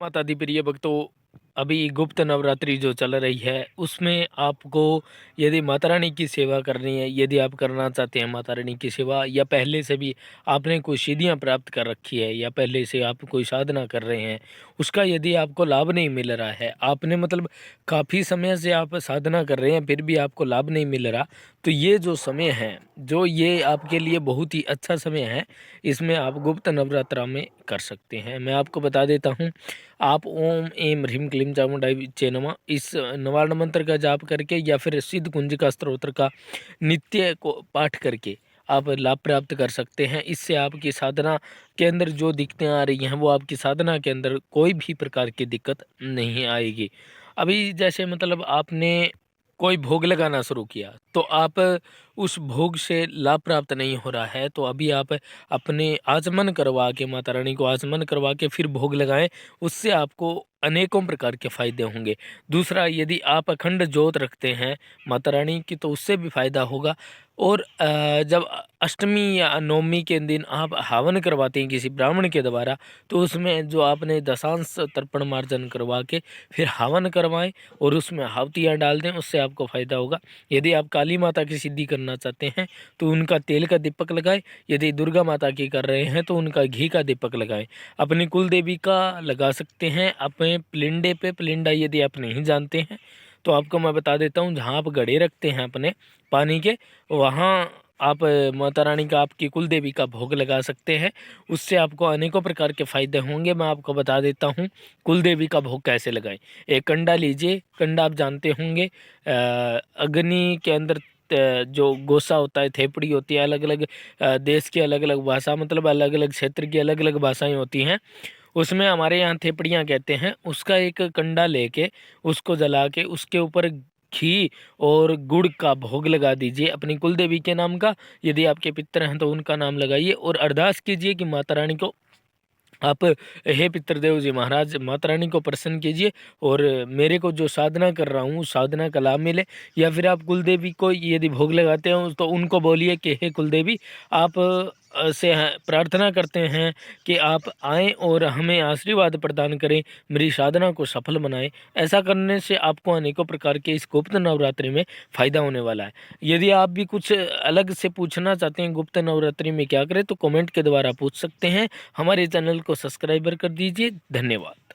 माता दी प्रिय भक्तों, अभी गुप्त नवरात्रि जो चल रही है उसमें आपको यदि माता रानी की सेवा करनी है, यदि आप करना चाहते हैं माता रानी की सेवा, या पहले से भी आपने कोई सिद्धियां प्राप्त कर रखी है या पहले से आप कोई साधना कर रहे हैं, उसका यदि आपको लाभ नहीं मिल रहा है, आपने मतलब काफ़ी समय से आप साधना कर रहे हैं फिर भी आपको लाभ नहीं मिल रहा, तो ये जो समय है, जो ये आपके लिए बहुत ही अच्छा समय है। इसमें आप गुप्त नवरात्रा में कर सकते हैं। मैं आपको बता देता हूँ, आप ओम एम ह्रीम क्लीम चामुंडाई विच्चे नमः इस नवारण मंत्र का जाप करके या फिर सिद्ध कुंजिका स्तोत्र का नित्य को पाठ करके आप लाभ प्राप्त कर सकते हैं। इससे आपकी साधना के अंदर जो दिक्कतें आ रही हैं वो आपकी साधना के अंदर कोई भी प्रकार की दिक्कत नहीं आएगी। अभी जैसे मतलब आपने कोई भोग लगाना शुरू किया तो आप उस भोग से लाभ प्राप्त नहीं हो रहा है, तो अभी आप अपने आचमन करवा के माता रानी को आचमन करवा के फिर भोग लगाएं। उससे आपको अनेकों प्रकार के फायदे होंगे। दूसरा, यदि आप अखंड जोत रखते हैं माता रानी की तो उससे भी फायदा होगा। और जब अष्टमी या नवमी के दिन आप हवन करवाते हैं किसी ब्राह्मण के द्वारा, तो उसमें जो आपने दशांश तर्पण मार्जन करवा के फिर हवन करवाएं और उसमें आहुतियाँ डाल दें, उससे आपको फ़ायदा होगा। यदि आप काली माता की सिद्धि करना चाहते हैं तो उनका तेल का दीपक लगाएं। यदि दुर्गा माता की कर रहे हैं तो उनका घी का दीपक लगाएं। अपनी कुल देवी का लगा सकते हैं अपने पिलिंडे पे। पिलिंडा यदि आप नहीं जानते हैं तो आपको मैं बता देता हूँ, जहाँ आप घड़े रखते हैं अपने पानी के, वहाँ आप माता रानी का, आपकी कुल देवी का भोग लगा सकते हैं। उससे आपको अनेकों प्रकार के फायदे होंगे। मैं आपको बता देता हूँ कुल देवी का भोग कैसे लगाएं। एक कंडा लीजिए, कंडा आप जानते होंगे, अग्नि के अंदर जो गोसा होता है, थेपड़ी होती है, अलग अलग देश की अलग अलग भाषा, मतलब अलग अलग क्षेत्र की अलग अलग भाषाएं होती हैं। उसमें हमारे यहाँ थेपड़ियाँ कहते हैं। उसका एक कंडा लेके उसको जला के उसके ऊपर घी और गुड़ का भोग लगा दीजिए अपनी कुल देवी के नाम का। यदि आपके पितर हैं तो उनका नाम लगाइए और अरदास कीजिए कि माता रानी को आप, हे पितृदेव जी महाराज, माता रानी को प्रसन्न कीजिए और मेरे को जो साधना कर रहा हूँ साधना का लाभ मिले। या फिर आप कुलदेवी को यदि भोग लगाते हो तो उनको बोलिए कि हे कुलदेवी, आप से प्रार्थना करते हैं कि आप आएं और हमें आशीर्वाद प्रदान करें, मेरी साधना को सफल बनाएं। ऐसा करने से आपको अनेकों प्रकार के इस गुप्त नवरात्रि में फ़ायदा होने वाला है। यदि आप भी कुछ अलग से पूछना चाहते हैं गुप्त नवरात्रि में क्या करें तो कमेंट के द्वारा पूछ सकते हैं। हमारे चैनल को सब्सक्राइबर कर दीजिए। धन्यवाद।